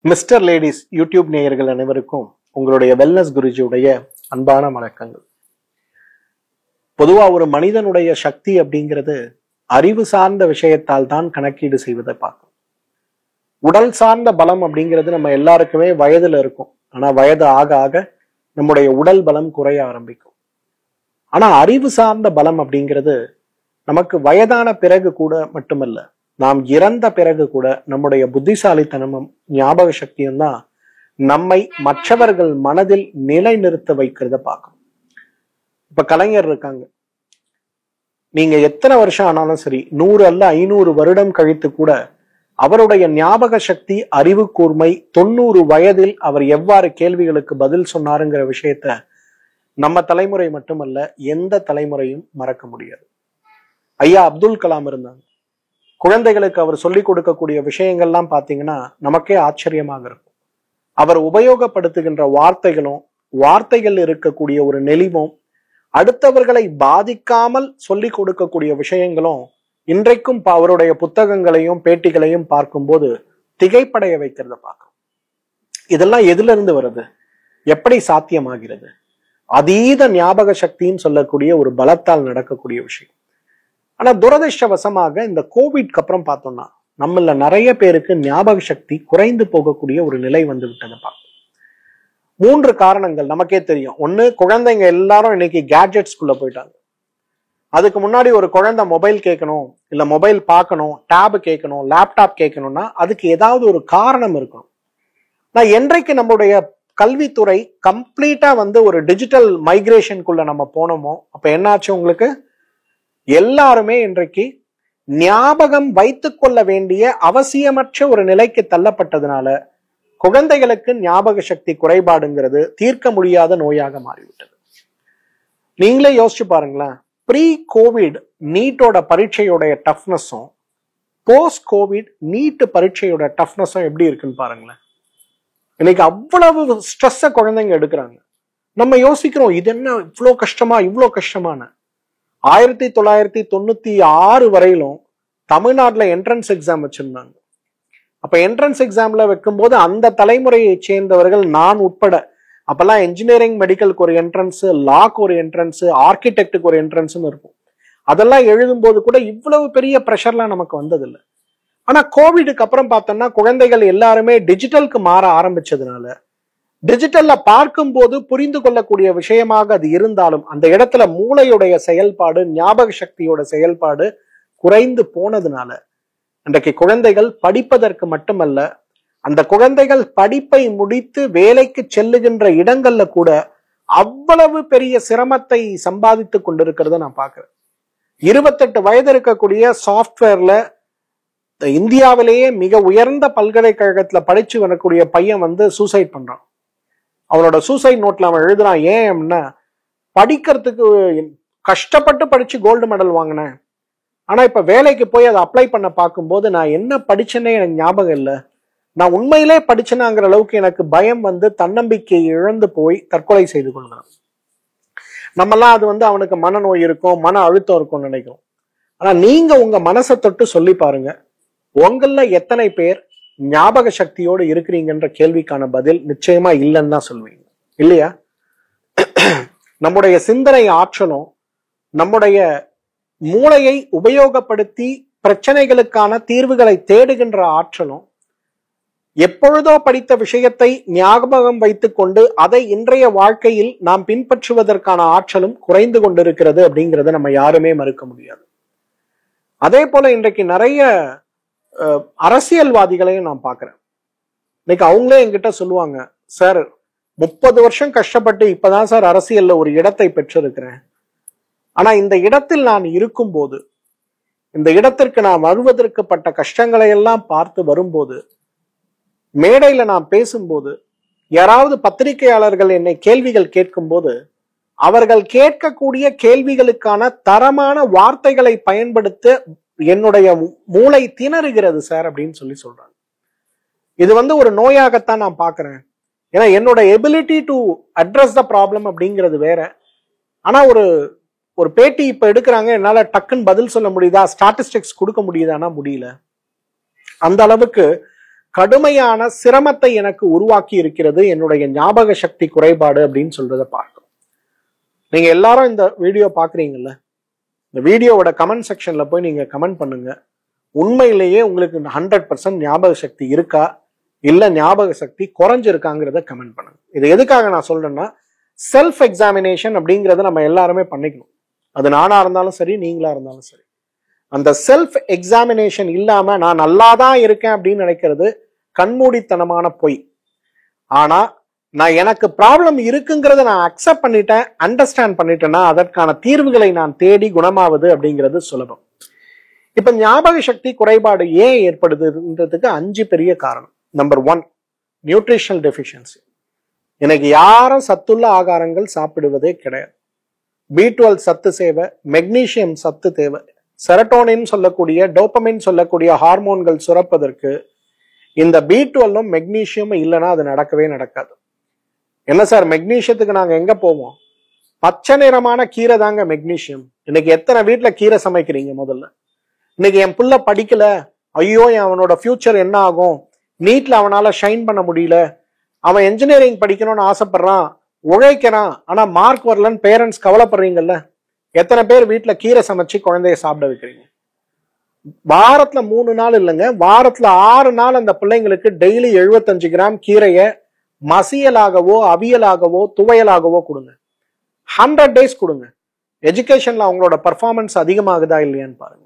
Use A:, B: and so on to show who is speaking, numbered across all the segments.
A: Mister ladies YouTube நேயர்கள் அனைவருக்கும் உங்களுடைய வெல்னஸ் குருஜியுடைய அன்பான வணக்கங்கள். பொதுவா ஒரு மனிதனுடைய சக்தி அப்படிங்கிறது அறிவு சார்ந்த விஷயத்தால் தான் கணக்கீடு செய்வதை பார்க்கும். உடல் சார்ந்த பலம் அப்படிங்கிறது நம்ம எல்லாருக்குமே வயதுல இருக்கும். ஆனா வயது ஆக ஆக நம்முடைய உடல் பலம் குறைய ஆரம்பிக்கும். ஆனா அறிவு சார்ந்த பலம் அப்படிங்கிறது நமக்கு வயதான பிறகு கூட மட்டுமல்ல, நாம் இறந்த பிறகு கூட நம்முடைய புத்திசாலித்தனமும் ஞாபக சக்தியும் தான் நம்மை மற்றவர்கள் மனதில் நிலைநிறுத்த வைக்கிறத பார்க்கணும். இப்ப கலைஞர் இருக்காங்க, நீங்க எத்தனை வருஷம் ஆனாலும் சரி, 100 அல்ல 500 வருடம் கழித்து கூட அவருடைய ஞாபக சக்தி, அறிவு கூர்மை, 90 வயதில் அவர் எவ்வாறு கேள்விகளுக்கு பதில் சொன்னாருங்கிற விஷயத்த நம்ம தலைமுறை மட்டுமல்ல எந்த தலைமுறையும் மறக்க முடியாது. ஐயா அப்துல் கலாம் இருந்தாங்க. குழந்தைகளுக்கு அவர் சொல்லிக் கொடுக்கக்கூடிய விஷயங்கள்லாம் பாத்தீங்கன்னா நமக்கே ஆச்சரியமாக இருக்கும். அவர் உபயோகப்படுத்துகின்ற வார்த்தைகள் இருக்கக்கூடிய ஒரு நெளிவும், அடுத்தவர்களை பாதிக்காமல் சொல்லிக் கொடுக்கக்கூடிய விஷயங்களும் இன்றைக்கும் அவருடைய புத்தகங்களையும் பேட்டிகளையும் பார்க்கும்போது திகைப்படைய வைக்கிறத பார்க்கணும். இதெல்லாம் எதுல இருந்து வருது, எப்படி சாத்தியமாகிறது? அதீத ஞாபக சக்தின்னு சொல்லக்கூடிய ஒரு பலத்தால் நடக்கக்கூடிய விஷயம். ஆனா துரதிர்ஷ்டவசமாக இந்த கோவிட்க்கு அப்புறம் பார்த்தோம்னா நம்மள நிறைய பேருக்கு ஞாபக சக்தி குறைந்து போகக்கூடிய ஒரு நிலை வந்து விட்டதை பார்க்கணும். 3 காரணங்கள் நமக்கே தெரியும். ஒண்ணு, குழந்தைங்க எல்லாரும் இன்னைக்கு கேட்ஜெட்ஸ்குள்ள போயிட்டாங்க. அதுக்கு முன்னாடி ஒரு குழந்தை மொபைல் கேட்கணும், இல்ல மொபைல் பார்க்கணும், டேப் கேட்கணும், லேப்டாப் கேட்கணும்னா அதுக்கு ஏதாவது ஒரு காரணம் இருக்கணும். நான் என்றைக்கு நம்முடைய கல்வித்துறை கம்ப்ளீட்டா வந்து ஒரு டிஜிட்டல் மைக்ரேஷனுக்குள்ள நம்ம போனோமோ அப்ப என்னாச்சு, உங்களுக்கு எல்லாருமே இன்றைக்கு ஞாபகம் வைத்துக் கொள்ள வேண்டிய அவசியமற்ற ஒரு நிலைக்கு தள்ளப்பட்டதுனால குழந்தைகளுக்கு ஞாபக சக்தி குறைபாடுங்கிறது தீர்க்க முடியாத நோயாக மாறிவிட்டது. நீங்களே யோசிச்சு பாருங்களேன், ப்ரீ கோவிட் நீட்டோட பரீட்சையோட டஃப்னஸும் போஸ்ட் கோவிட் நீட் பரீட்சையோட டஃப்னஸும் எப்படி இருக்குன்னு பாருங்களேன். இன்னைக்கு அவ்வளவு ஸ்ட்ரெஸ்ஸ குழந்தைங்க எடுக்கிறாங்க. நம்ம யோசிக்கிறோம், இது என்ன இவ்வளோ கஷ்டமா, இவ்வளோ கஷ்டமான. 1996 வரையிலும் தமிழ்நாட்டுல என்ட்ரன்ஸ் எக்ஸாம் வச்சிருந்தாங்க. அப்ப என்ட்ரன்ஸ் எக்ஸாம்ல வைக்கும்போது அந்த தலைமுறையை சேர்ந்தவர்கள், நான் உட்பட, அப்பெல்லாம் இன்ஜினியரிங் மெடிக்கலுக்கு ஒரு என்ட்ரன்ஸ், லாக்கு ஒரு என்ட்ரன்ஸ், ஆர்கிடெக்டுக்கு ஒரு என்ட்ரன்ஸ்னு இருக்கும். அதெல்லாம் எழுதும்போது கூட இவ்வளவு பெரிய ப்ரெஷர்லாம் நமக்கு வந்ததில்லை. ஆனா கோவிடுக்கு அப்புறம் பார்த்தோம்னா குழந்தைகள் எல்லாருமே டிஜிட்டலுக்கு மாற ஆரம்பிச்சதுனால டிஜிட்டல்ல பார்க்கும்போது புரிந்து கொள்ளக்கூடிய விஷயமாக அது இருந்தாலும் அந்த இடத்துல மூளையுடைய செயல்பாடு, ஞாபக சக்தியோட செயல்பாடு குறைந்து போனதுனால இன்றைக்கு குழந்தைகள் படிப்பதற்கு மட்டுமல்ல, அந்த குழந்தைகள் படிப்பை முடித்து வேலைக்கு செல்லுகின்ற இடங்கள்ல கூட அவ்வளவு பெரிய சிரமத்தை சம்பாதித்து கொண்டிருக்கிறத நான் பார்க்கிறேன். 28 வயது இருக்கக்கூடிய சாஃப்ட்வேர்ல இந்தியாவிலேயே மிக உயர்ந்த பல்கலைக்கழகத்துல படிச்சு வரக்கூடிய பையன் வந்து சூசைட் பண்றான். அவனோட சூசைட் நோட்ல அவன் எழுதுறான், ஏன் அப்படின்னா படிக்கிறதுக்கு கஷ்டப்பட்டு படிச்சு கோல்டு மெடல் வாங்கினேன், ஆனா இப்ப வேலைக்கு போய் அதை அப்ளை பண்ண பார்க்கும்போது நான் என்ன படிச்சேன்னே எனக்கு ஞாபகம் இல்லை, நான் உண்மையிலே படிச்சேனாங்கிற அளவுக்கு எனக்கு பயம் வந்து தன்னம்பிக்கை இழந்து போய் தற்கொலை செய்து கொள்கிறான். நம்மெல்லாம் அது வந்து அவனுக்கு மனநோய் இருக்கும், மன அழுத்தம் இருக்கும்னு நினைக்கிறோம். ஆனா நீங்க உங்க மனசை தொட்டு சொல்லி பாருங்க, உங்கள எத்தனை பேர் ஞாபக சக்தியோடு இருக்கிறீங்கன்ற கேள்விக்கான பதில் நிச்சயமா இல்லைன்னு தான் சொல்வீங்க, இல்லையா? நம்முடைய சிந்தனை ஆற்றலும் நம்முடைய மூளையை உபயோகப்படுத்தி பிரச்சனைகளுக்கான தீர்வுகளை தேடுகின்ற ஆற்றலும், எப்பொழுதோ படித்த விஷயத்தை ஞாபகம் வைத்துக் கொண்டு அதை இன்றைய வாழ்க்கையில் நாம் பின்பற்றுவதற்கான ஆற்றலும் குறைந்து கொண்டிருக்கிறது அப்படிங்கிறத நம்ம யாருமே மறுக்க முடியாது. அதே போல இன்றைக்கு நிறைய அரசியல்வாதிகளையும் நான் பார்க்கிறேன். இன்னைக்கு அவங்களே என்கிட்ட சொல்லுவாங்க, சார் 30 வருஷம் கஷ்டப்பட்டு இப்பதான் சார் அரசியல்ல ஒரு இடத்தை பெற்றிருக்கிறேன், ஆனா இந்த இடத்தில் நான் இருக்கும்போது, இந்த இடத்திற்கு நான் வருவதற்கு பட்ட கஷ்டங்களை எல்லாம் பார்த்து வரும்போது, மேடையில நான் பேசும்போது, யாராவது பத்திரிகையாளர்கள் என்னை கேள்விகள் கேட்கும்போது அவர்கள் கேட்கக்கூடிய கேள்விகளுக்கான தரமான வார்த்தைகளை பயன்படுத்த என்னுடைய மூளை திணறுகிறது சார் அப்படின்னு சொல்றாங்க. இது வந்து ஒரு நோயாகத்தான் நான் பாக்குறேன். ஏன்னா என்னோட ability to address the problem அப்படிங்கிறது வேற. ஆனா ஒரு பேட்டி இப்ப எடுக்கிறாங்க, என்னால டக்குன்னு பதில் சொல்ல முடியுதா, ஸ்டாட்டிஸ்டிக்ஸ் கொடுக்க முடியுதானா? முடியல. அந்த அளவுக்கு கடுமையான சிரமத்தை எனக்கு உருவாக்கி இருக்கிறது என்னுடைய ஞாபக சக்தி குறைபாடு அப்படின்னு சொல்றத பார்க்கணும். நீங்க எல்லாரும் இந்த வீடியோ பாக்குறீங்கல்ல, இந்த வீடியோவோட கமெண்ட் செக்ஷன்ல போய் நீங்க கமெண்ட் பண்ணுங்க. உண்மையிலேயே உங்களுக்கு 100% ஞாபக சக்தி இருக்கா, இல்ல ஞாபக சக்தி குறைஞ்சிருக்காங்கிறத கமெண்ட் பண்ணுங்க. இது எதுக்காக நான் சொல்றேன்னா, செல்ஃப் எக்ஸாமினேஷன் அப்படிங்கறத நம்ம எல்லாருமே பண்ணிக்கணும். அது நானா இருந்தாலும் சரி, நீங்களா இருந்தாலும் சரி. அந்த செல்ஃப் எக்ஸாமினேஷன் இல்லாம நான் நல்லாதான் இருக்கேன் அப்படின்னு நினைக்கிறது கண்மூடித்தனமான பொய். ஆனா நான் எனக்கு ப்ராப்ளம் இருக்குங்கிறத நான் அக்செப்ட் பண்ணிட்டேன், அண்டர்ஸ்டாண்ட் பண்ணிட்டேன்னா அதற்கான தீர்வுகளை நான் தேடி குணமாவது அப்படிங்கிறது சுலபம். இப்ப ஞாபக சக்தி குறைபாடு ஏன் ஏற்படுதுன்றதுக்கு 5 பெரிய காரணம். Number 1, nutritional deficiency. எனக்கு யாரும் சத்துள்ள ஆகாரங்கள் சாப்பிடுவதே கிடையாது. B12 சத்து தேவை, மெக்னீசியம் சத்து தேவை, செரட்டோனின் சொல்லக்கூடிய, டோபமின் சொல்லக்கூடிய ஹார்மோன்கள் சுரப்பதற்கு இந்த B12ம் மெக்னீசியமும் இல்லைன்னா அது நடக்கவே நடக்காது. என்ன சார், மெக்னீசியத்துக்கு நாங்க எங்க போவோம்? பச்சை நிறமான கீரை தாங்க மெக்னீசியம். இன்னைக்கு எத்தனை வீட்டுல கீரை சமைக்கிறீங்க? முதல்ல இன்னைக்கு என் புள்ள படிக்கல, ஐயோ அவனோட ஃபியூச்சர் என்ன ஆகும், நீட்ல அவனால ஷைன் பண்ண முடியல, அவன் என்ஜினியரிங் படிக்கணும்னு ஆசைப்படுறான், உழைக்கிறான், ஆனா மார்க் வரலன்னு பேரண்ட்ஸ் கவலைப்படுறீங்கல்ல. எத்தனை பேர் வீட்டுல கீரை சமைச்சு குழந்தைய சாப்பிட வைக்கிறீங்க? வாரத்துல 3 நாள் இல்லைங்க, வாரத்துல 6 நாள் அந்த பிள்ளைங்களுக்கு டெய்லி 75 கிராம் கீரைய மசியலாகவோ அவியலாகவோ துவையலாகவோ கொடுங்க. 100 டேஸ் கொடுங்க. எஜுகேஷன்ல அவங்களோட பர்ஃபார்மன்ஸ் அதிகமாகுதா இல்லையான்னு பாருங்க.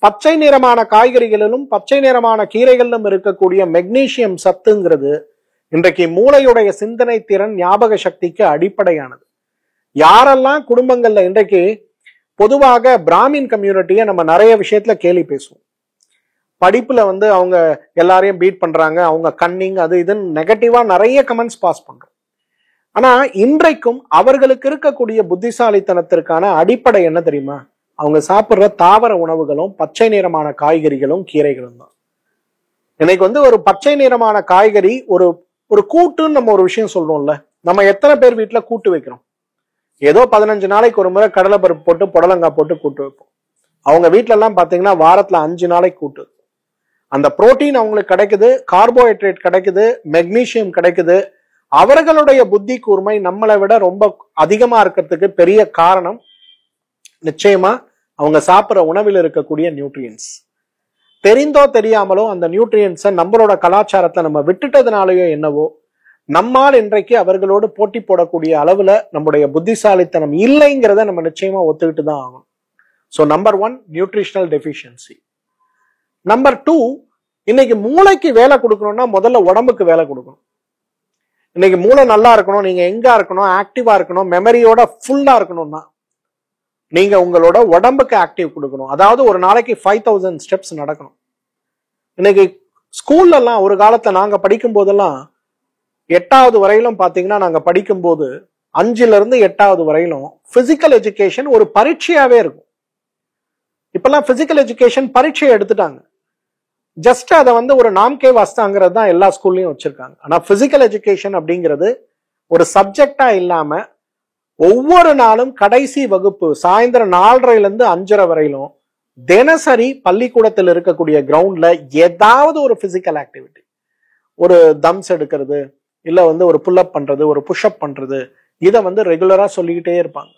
A: பச்சை நிறமான காய்கறிகளிலும் பச்சை நிறமான கீரைகளிலும் இருக்கக்கூடிய மெக்னீசியம் சத்துங்கிறது இன்றைக்கு மூளையுடைய சிந்தனை திறன், ஞாபக சக்திக்கு அடிப்படையானது. யாரெல்லாம் குடும்பங்கள்ல இன்றைக்கு பொதுவாக பிராமின் கம்யூனிட்டியை நம்ம நிறைய விஷயத்துல கேலி பேசுவோம். படிப்புல அவங்க எல்லாரையும் பீட் பண்றாங்க, அவங்க கன்னிங் அது இதுன்னு நெகட்டிவா நிறைய கமெண்ட்ஸ் பாஸ் பண்றோம். ஆனா இன்றைக்கும் அவர்களுக்கு இருக்கக்கூடிய புத்திசாலித்தனத்திற்கான அடிப்படை என்ன தெரியுமா? அவங்க சாப்பிடுற தாவர உணவுகளும் பச்சை நிறமான காய்கறிகளும் கீரைகளும் தான். இன்னைக்கு ஒரு பச்சை நிறமான காய்கறி, ஒரு கூட்டுன்னு நம்ம ஒரு விஷயம் சொல்றோம்ல, நம்ம எத்தனை பேர் வீட்டுல கூட்டு வைக்கிறோம்? ஏதோ 15 நாளைக்கு ஒரு முறை கடலை பருப்பு போட்டு புடலங்காய் போட்டு கூட்டு வைப்போம். அவங்க வீட்டுல எல்லாம் பாத்தீங்கன்னா வாரத்துல 5 நாளைக்கு கூட்டு. அந்த புரோட்டீன் அவங்களுக்கு கிடைக்குது, கார்போஹைட்ரேட் கிடைக்குது, மெக்னீசியம் கிடைக்குது. அவர்களுடைய புத்தி கூர்மை நம்மளை விட ரொம்ப அதிகமா இருக்கிறதுக்கு பெரிய காரணம் நிச்சயமா அவங்க சாப்பிட்ற உணவில் இருக்கக்கூடிய நியூட்ரியன்ஸ். தெரிந்தோ தெரியாமலோ அந்த நியூட்ரியன்ஸை நம்மளோட கலாச்சாரத்தை நம்ம விட்டுட்டதுனாலயோ என்னவோ நம்மால் இன்றைக்கு அவர்களோடு போட்டி போடக்கூடிய அளவுல நம்முடைய புத்திசாலித்தனம் இல்லைங்கிறத நம்ம நிச்சயமா ஒத்துக்கிட்டு தான் ஆகணும். So number 1, nutritional deficiency. Number 2, இன்னைக்கு மூளைக்கு வேலை கொடுக்கணும்னா முதல்ல உடம்புக்கு வேலை கொடுக்கணும். இன்னைக்கு மூளை நல்லா இருக்கணும், நீங்க எங்க இருக்கணும், ஆக்டிவா இருக்கணும், மெமரியோட ஃபுல்லா இருக்கணும்னா நீங்க உங்களோட உடம்புக்கு ஆக்டிவ் கொடுக்கணும். அதாவது ஒரு நாளைக்கு 5000 ஸ்டெப்ஸ் நடக்கணும். இன்னைக்கு ஸ்கூல்ல எல்லாம் ஒரு காலத்துல நாங்க படிக்கும் போதெல்லாம் 8வது வரையிலும் பாத்தீங்கன்னா, நாங்க படிக்கும் போது 5ல இருந்து 8வது வரையிலும் பிசிக்கல் எஜுகேஷன் ஒரு பரீட்சையாவே இருக்கும். இப்பெல்லாம் பிசிக்கல் எஜுகேஷன் பரீட்சையை எடுத்துட்டாங்க. ஜஸ்ட் அதை ஒரு நாம்கே வாஸ்தாங்கிறது தான் எல்லா ஸ்கூல்லையும் வச்சிருக்காங்க. ஆனா பிசிக்கல் எஜுகேஷன் அப்படிங்கிறது ஒரு சப்ஜெக்டா இல்லாம ஒவ்வொரு நாளும் கடைசி வகுப்பு சாயந்தரம் 4:30 இருந்து 5:30 வரையிலும் தினசரி பள்ளிக்கூடத்தில் இருக்கக்கூடிய கிரவுண்ட்ல ஏதாவது ஒரு பிசிக்கல் ஆக்டிவிட்டி, ஒரு தம்ஸ் எடுக்கிறது, இல்ல ஒரு புல்அப் பண்றது, ஒரு புஷ்அப் பண்றது, இதை ரெகுலரா சொல்லிக்கிட்டே இருப்பாங்க.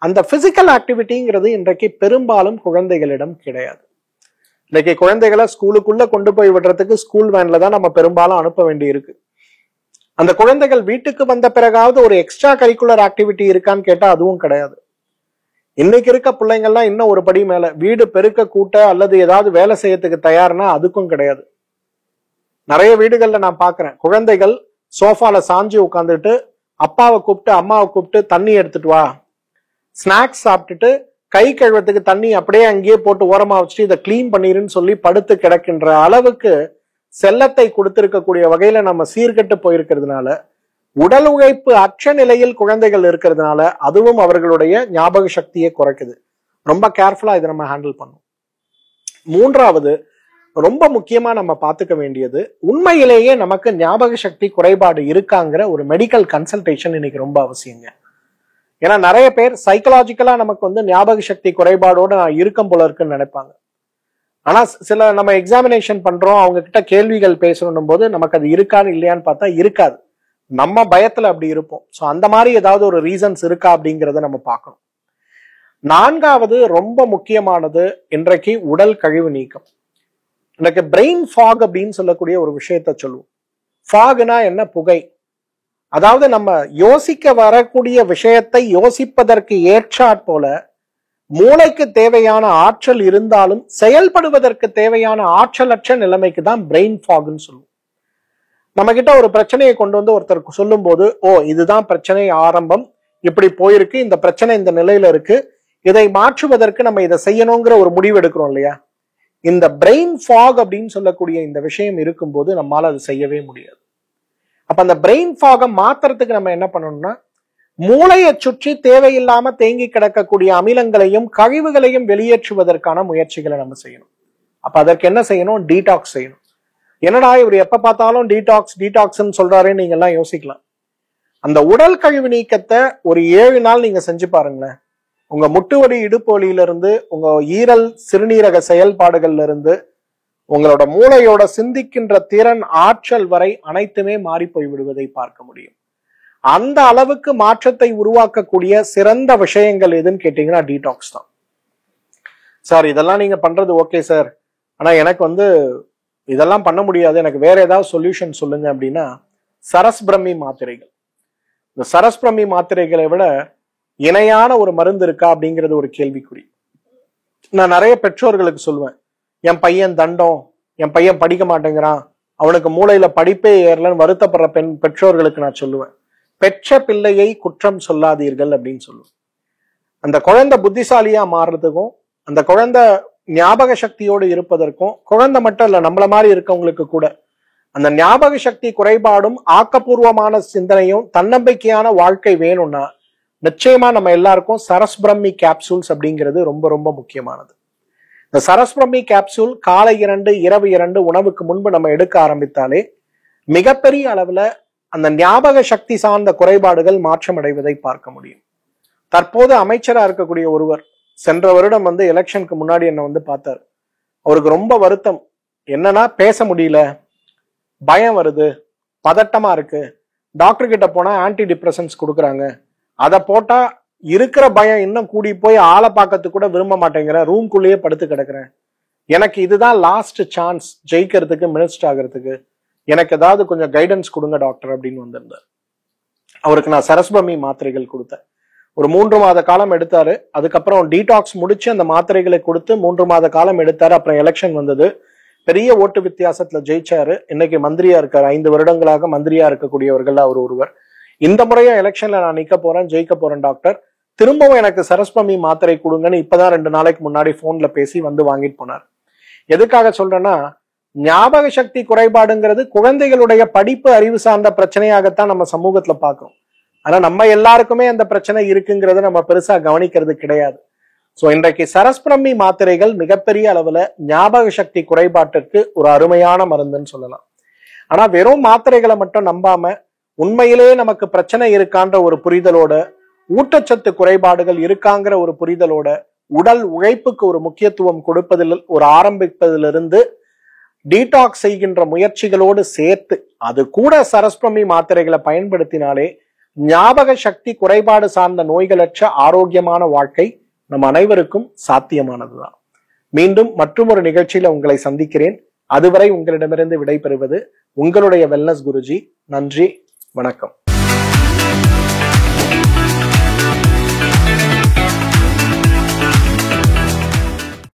A: அந்த பிசிக்கல் ஆக்டிவிட்டிங்கிறது இன்றைக்கு பெரும்பாலும் குழந்தைகளிடம் கிடையாது. இன்னைக்கு குழந்தைகளை ஸ்கூலுக்குள்ள கொண்டு போய் விடுறதுக்கு ஸ்கூல் வேன்ல தான் நம்ம பெரும்பாலும் அனுப்ப வேண்டி இருக்கு. அந்த குழந்தைகள் வீட்டுக்கு வந்த பிறகாவது ஒரு எக்ஸ்ட்ரா கரிக்குலர் ஆக்டிவிட்டி இருக்கான்னு கேட்டா அதுவும் கிடையாது. இன்னைக்கு இருக்க பிள்ளைங்கள்லாம் இன்னும் ஒரு படி மேல, வீடு பெருக்க கூட்ட அல்லது ஏதாவது வேலை செய்யறதுக்கு தயார்னா அதுக்கும் கிடையாது. நிறைய வீடுகள்ல நான் பாக்குறேன், குழந்தைகள் சோஃபால சாஞ்சி உட்காந்துட்டு அப்பாவை கூப்பிட்டு அம்மாவை கூப்பிட்டு தண்ணி எடுத்துட்டு வா, ஸ்நாக்ஸ் சாப்பிட்டுட்டு கை கழுவத்துக்கு தண்ணி அப்படியே அங்கேயே போட்டு ஓரமா வச்சுட்டு இதை கிளீன் பண்ணிருன்னு சொல்லி படுத்து கிடக்கின்ற அளவுக்கு செல்லத்தை கொடுத்திருக்கக்கூடிய வகையில நம்ம சீர்கெட்டு போயிருக்கிறதுனால, உடல் உழைப்பு அற்ற நிலையில் குழந்தைகள் இருக்கிறதுனால அதுவும் அவர்களுடைய ஞாபக சக்தியை குறைக்குது. ரொம்ப கேர்ஃபுல்லா இதை நம்ம ஹேண்டில் பண்ணும். 3வது ரொம்ப முக்கியமா நம்ம பார்த்துக்க வேண்டியது, உண்மையிலேயே நமக்கு ஞாபக சக்தி குறைபாடு இருக்காங்கிற ஒரு மெடிக்கல் கன்சல்டேஷன் இன்னைக்கு ரொம்ப அவசியங்க. ஏன்னா நிறைய பேர் சைக்கலாஜிக்கலா நமக்கு ஞாபக சக்தி குறைபாடோட நான் இருக்கும் போல இருக்குன்னு நினைப்பாங்க. ஆனா சில நம்ம எக்ஸாமினேஷன் பண்றோம், அவங்க கிட்ட கேள்விகள் பேசணும் போது நமக்கு அது இருக்கான்னு இல்லையான்னு பார்த்தா இருக்காது. நம்ம பயத்துல அப்படி இருப்போம். சோ அந்த மாதிரி ஏதாவது ஒரு ரீசன்ஸ் இருக்கா அப்படிங்கறத நம்ம பார்க்கணும். நான்காவது ரொம்ப முக்கியமானது இன்றைக்கு உடல் கழிவு நீக்கம். எனக்கு பிரெயின் ஃபாக் அப்படின்னு சொல்லக்கூடிய ஒரு விஷயத்த சொல்லுவோம். ஃபாக்னா என்ன? புகை. அதாவது நம்ம யோசிக்க வரக்கூடிய விஷயத்தை யோசிப்பதற்கு ஏற்றாற் போல மூளைக்கு தேவையான ஆற்றல் இருந்தாலும் செயல்படுவதற்கு தேவையான ஆற்றலற்ற நிலைமைக்கு தான் பிரெயின் ஃபாக்னு சொல்லுவோம். நம்ம கிட்ட ஒரு பிரச்சனையை கொண்டு வந்து ஒருத்தருக்கு சொல்லும் போது, ஓ இதுதான் பிரச்சனை ஆரம்பம், இப்படி போயிருக்கு, இந்த பிரச்சனை இந்த நிலையில இருக்கு, இதை மாற்றுவதற்கு நம்ம இதை செய்யணுங்கிற ஒரு முடிவு எடுக்கிறோம் இல்லையா? இந்த பிரெயின் ஃபாக் அப்படின்னு சொல்லக்கூடிய இந்த விஷயம் இருக்கும்போது நம்மால அது செய்யவே முடியாது. அப்ப அந்த பிரெயின் ஃபாகை மாத்துறதுக்கு நம்ம என்ன பண்ணணும்னா, மூளையை சுற்றி தேவையில்லாம தேங்கி கிடக்கக்கூடிய அமிலங்களையும் கழிவுகளையும் வெளியேற்றுவதற்கான முயற்சிகளை நம்ம செய்யணும். அப்ப அதற்கு என்ன செய்யணும்? டீடாக்ஸ் செய்யணும். என்னடா இவர் எப்ப பார்த்தாலும் டீடாக்ஸ் டீடாக்ஸ்ன்னு சொல்றாருன்னு நீங்க எல்லாம் யோசிக்கலாம். அந்த உடல் கழிவு நீக்கத்தை ஒரு 7 நாள் நீங்க செஞ்சு பாருங்களேன். உங்க முட்டு வலி, இடுப்பு வலியில இருந்து, உங்க ஈரல் சிறுநீரக செயல்பாடுகள்ல இருந்து, உங்களோட மூளையோட சிந்திக்கின்ற திறன், ஆற்றல் வரை அனைத்துமே மாறி போய் விடுவதை பார்க்க முடியும். அந்த அளவுக்கு மாற்றத்தை உருவாக்கக்கூடிய சிறந்த விஷயங்கள் எதுன்னு கேட்டீங்கன்னா டீடாக்ஸ் தான். சார் இதெல்லாம் நீங்க பண்றது ஓகே சார், ஆனா எனக்கு இதெல்லாம் பண்ண முடியாது, எனக்கு வேற ஏதாவது சொல்யூஷன் சொல்லுங்க அப்படின்னா, சரஸ் பிரம்மி மாத்திரைகள். இந்த சரஸ் பிரம்மி மாத்திரைகளை விட இணையான ஒரு மருந்து இருக்கா அப்படிங்கிறது ஒரு கேள்விக்குறி. நான் நிறைய பெற்றோர்களுக்கு சொல்லுவேன், என் பையன் தண்டம், என் பையன் படிக்க மாட்டேங்கிறான், அவனுக்கு மூளையில படிப்பே ஏறலன்னு வருத்தப்படுற பெற்றோர்களுக்கு நான் சொல்லுவேன், பெற்ற பிள்ளையை குற்றம் சொல்லாதீர்கள் அப்படின்னு சொல்லுவேன். அந்த குழந்தை புத்திசாலியா மாறுறதுக்கும், அந்த குழந்தை ஞாபக சக்தியோடு இருப்பதற்கும், குழந்தை மட்டும் இல்ல நம்மள மாதிரி இருக்கவங்களுக்கு கூட அந்த ஞாபக சக்தி குறைபாடும் ஆக்கப்பூர்வமான சிந்தனையும் தன்னம்பிக்கையான வாழ்க்கை வேணும்னா நிச்சயமா நம்ம எல்லாருக்கும் சரஸ் பிரம்மி கேப்சூல்ஸ் அப்படிங்கிறது ரொம்ப ரொம்ப முக்கியமானது. இந்த சரஸ் பிரம்மி கேப்சூல் காலை 2 இரவு 2 உணவுக்கு முன்பு நம்ம எடுக்க ஆரம்பித்தாலே மிகப்பெரிய அளவுல அந்த ஞாபக சக்தி சார்ந்த குறைபாடுகள் மாற்றம் அடைவதை பார்க்க முடியும். தற்போது அமைச்சரா இருக்கக்கூடிய ஒருவர் சென்ற வருடம் எலெக்ஷனுக்கு முன்னாடி என்ன பார்த்தாரு. அவருக்கு ரொம்ப வருத்தம். என்னன்னா, பேச முடியல, பயம் வருது, பதட்டமா இருக்கு, டாக்டர் கிட்ட போனா ஆன்டி டிப்ரெசன்ஸ் கொடுக்குறாங்க, அதை போட்டா இருக்கிற பயம் இன்னும் கூடி போய் ஆளை பார்க்கறதுக்கு கூட விரும்ப மாட்டேங்கிறேன், ரூம்குள்ளேயே படுத்து கிடக்குறேன், எனக்கு இதுதான் லாஸ்ட் சான்ஸ் ஜெயிக்கிறதுக்கு, மினிஸ்டர் ஆகிறதுக்கு, எனக்கு ஏதாவது கொஞ்சம் கைடன்ஸ் கொடுங்க டாக்டர் அப்படின்னு வந்திருந்தார். அவருக்கு நான் சரஸ்பமி மாத்திரைகள் கொடுத்தேன். ஒரு 3 மாத காலம் எடுத்தாரு. அதுக்கப்புறம் டீடாக்ஸ் முடிச்சு அந்த மாத்திரைகளை கொடுத்து 3 மாத காலம் எடுத்தாரு. அப்புறம் எலெக்ஷன் வந்தது, பெரிய ஓட்டு வித்தியாசத்துல ஜெயிச்சாரு. இன்னைக்கு மந்திரியா இருக்காரு. 5 வருடங்களாக மந்திரியா இருக்கக்கூடியவர்கள் அவர் ஒருவர். இந்த முறையும் எலெக்ஷன்ல நான் நிக்க போறேன், ஜெயிக்க போறேன் டாக்டர், திரும்பவும் எனக்கு சரஸ்பமி மாத்திரை கொடுங்கன்னு இப்பதான் 2 நாளைக்கு முன்னாடி போன்ல பேசி வாங்கிட்டு போனார். எதுக்காக சொல்றேன்னா, ஞாபக சக்தி குறைபாடுங்கிறது குழந்தைகளுடைய படிப்பு, அறிவு சார்ந்த பிரச்சனையாகத்தான் நம்ம சமூகத்துல பார்க்கிறோம். ஆனா நம்ம எல்லாருக்குமே அந்த பிரச்சனை இருக்குங்கிறத நம்ம பெருசா கவனிக்கிறது கிடையாது. சோ இன்றைக்கு சரஸ்பிரம்மி மாத்திரைகள் மிகப்பெரிய அளவுல ஞாபக சக்தி குறைபாட்டிற்கு ஒரு அருமையான மருந்துன்னு சொல்லலாம். ஆனா வெறும் மாத்திரைகளை மட்டும் நம்பாம, உண்மையிலேயே நமக்கு பிரச்சனை இருக்கான்ற ஒரு புரிதலோட, ஊட்டச்சத்து குறைபாடுகள் இருக்காங்கிற ஒரு புரிதலோட, உடல் உழைப்புக்கு ஒரு முக்கியத்துவம் கொடுப்பதில் ஒரு ஆரம்பிப்பதிலிருந்து டீடாக்ஸ் செய்கின்ற முயற்சிகளோடு சேர்த்து அது கூட சரஸ்பிரம்மி மாத்திரைகளை பயன்படுத்தினாலே ஞாபக சக்தி குறைபாடு சார்ந்த நோய்களற்ற ஆரோக்கியமான வாழ்க்கை நம் அனைவருக்கும் சாத்தியமானதுதான். மீண்டும் மற்றொரு நிகழ்ச்சியில உங்களை சந்திக்கிறேன். அதுவரை உங்களிடமிருந்து விடைபெறுவது உங்களுடைய வெல்னஸ் குருஜி. நன்றி, வணக்கம்.